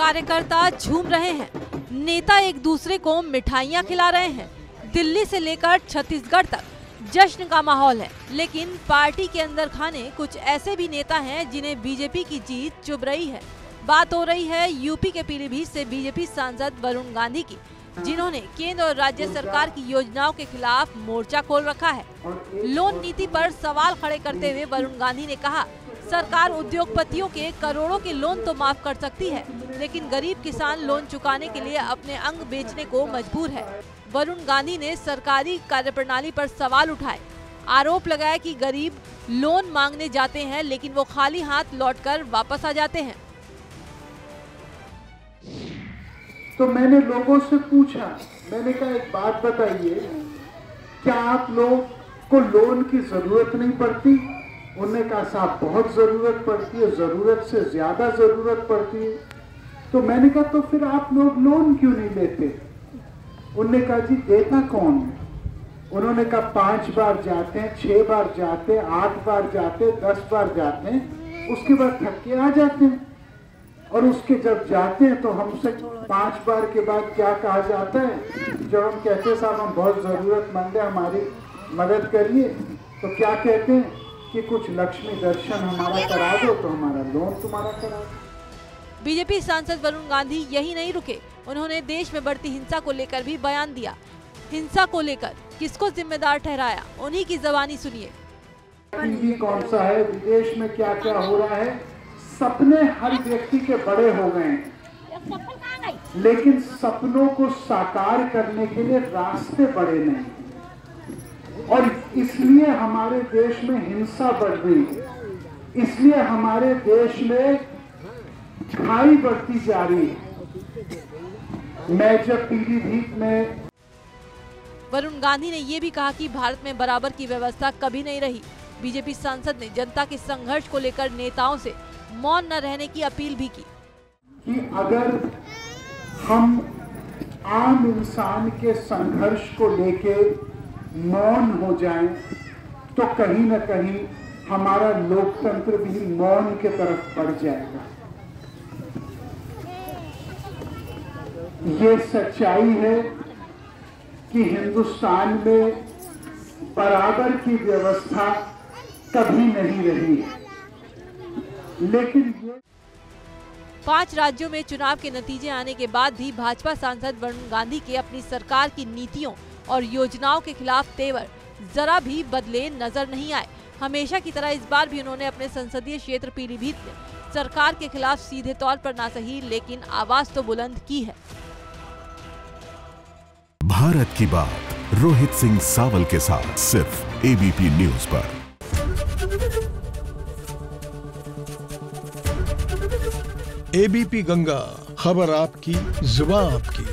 कार्यकर्ता झूम रहे हैं, नेता एक दूसरे को मिठाइयां खिला रहे हैं। दिल्ली से लेकर छत्तीसगढ़ तक जश्न का माहौल है, लेकिन पार्टी के अंदर खाने कुछ ऐसे भी नेता हैं जिन्हें बीजेपी की जीत चुभ रही है। बात हो रही है यूपी के पीलीभीत से बीजेपी सांसद वरुण गांधी की, जिन्होंने केंद्र और राज्य सरकार की योजनाओं के खिलाफ मोर्चा खोल रखा है। लोन नीति पर सवाल खड़े करते हुए वरुण गांधी ने कहा, सरकार उद्योगपतियों के करोड़ों के लोन तो माफ कर सकती है, लेकिन गरीब किसान लोन चुकाने के लिए अपने अंग बेचने को मजबूर है। वरुण गांधी ने सरकारी कार्यप्रणाली पर सवाल उठाए, आरोप लगाया कि गरीब लोन मांगने जाते हैं लेकिन वो खाली हाथ लौटकर वापस आ जाते हैं। तो मैंने लोगों से पूछा, मैंने कहा एक बात बताइए, क्या आप लोग को लोन की जरूरत नहीं पड़ती? उन्होंने कहा साहब बहुत जरूरत पड़ती है, जरूरत से ज्यादा जरूरत पड़ती है। तो मैंने कहा तो फिर आप लोग लोन क्यों नहीं लेते? उन्होंने कहा जी देता कौन है? उन्होंने कहा 5 बार जाते हैं, 6 बार जाते हैं, 8 बार जाते हैं, 10 बार जाते हैं, उसके बाद थक के आ जाते हैं। और उसके जब जाते हैं तो हमसे 5 बार के बाद क्या कहा जाता है? जब हम कहते हैं साहब हम बहुत जरूरतमंद है, हमारी मदद करिए, तो क्या कहते हैं कि कुछ लक्ष्मी दर्शन हमारा करा दो तो हमारा लोन तुम्हारा करा दो। बीजेपी सांसद वरुण गांधी यही नहीं रुके, उन्होंने देश में बढ़ती हिंसा को लेकर भी बयान दिया। हिंसा को लेकर किसको जिम्मेदार ठहराया, उन्हीं की ज़बानी सुनिए। टीवी कौन सा है, विदेश में क्या क्या हो रहा है, सपने हर व्यक्ति के बड़े हो गए हैं, लेकिन सपनों को साकार करने के लिए रास्ते बड़े नहीं, और इसलिए हमारे देश में हिंसा बढ़ रही है, इसलिए हमारे देश में खाई बढ़ती जा रही है। मैं जब पीलीभीत में वरुण गांधी ने ये भी कहा कि भारत में बराबर की व्यवस्था कभी नहीं रही। बीजेपी सांसद ने जनता के संघर्ष को लेकर नेताओं से मौन न रहने की अपील भी की कि अगर हम आम इंसान के संघर्ष को लेके मौन हो जाएं, तो कहीं न कहीं हमारा लोकतंत्र भी मौन के तरफ बढ़ जाएगा। ये सच्चाई है कि हिंदुस्तान में बराबर की व्यवस्था कभी नहीं रही है, लेकिन 5 राज्यों में चुनाव के नतीजे आने के बाद भी भाजपा सांसद वरुण गांधी के अपनी सरकार की नीतियों और योजनाओं के खिलाफ तेवर जरा भी बदले नजर नहीं आए। हमेशा की तरह इस बार भी उन्होंने अपने संसदीय क्षेत्र पीलीभीत में सरकार के खिलाफ सीधे तौर पर ना सही लेकिन आवाज तो बुलंद की है। भारत की बात रोहित सिंह सावल के साथ सिर्फ एबीपी न्यूज पर। एबीपी गंगा, खबर आपकी, जुबान आपकी।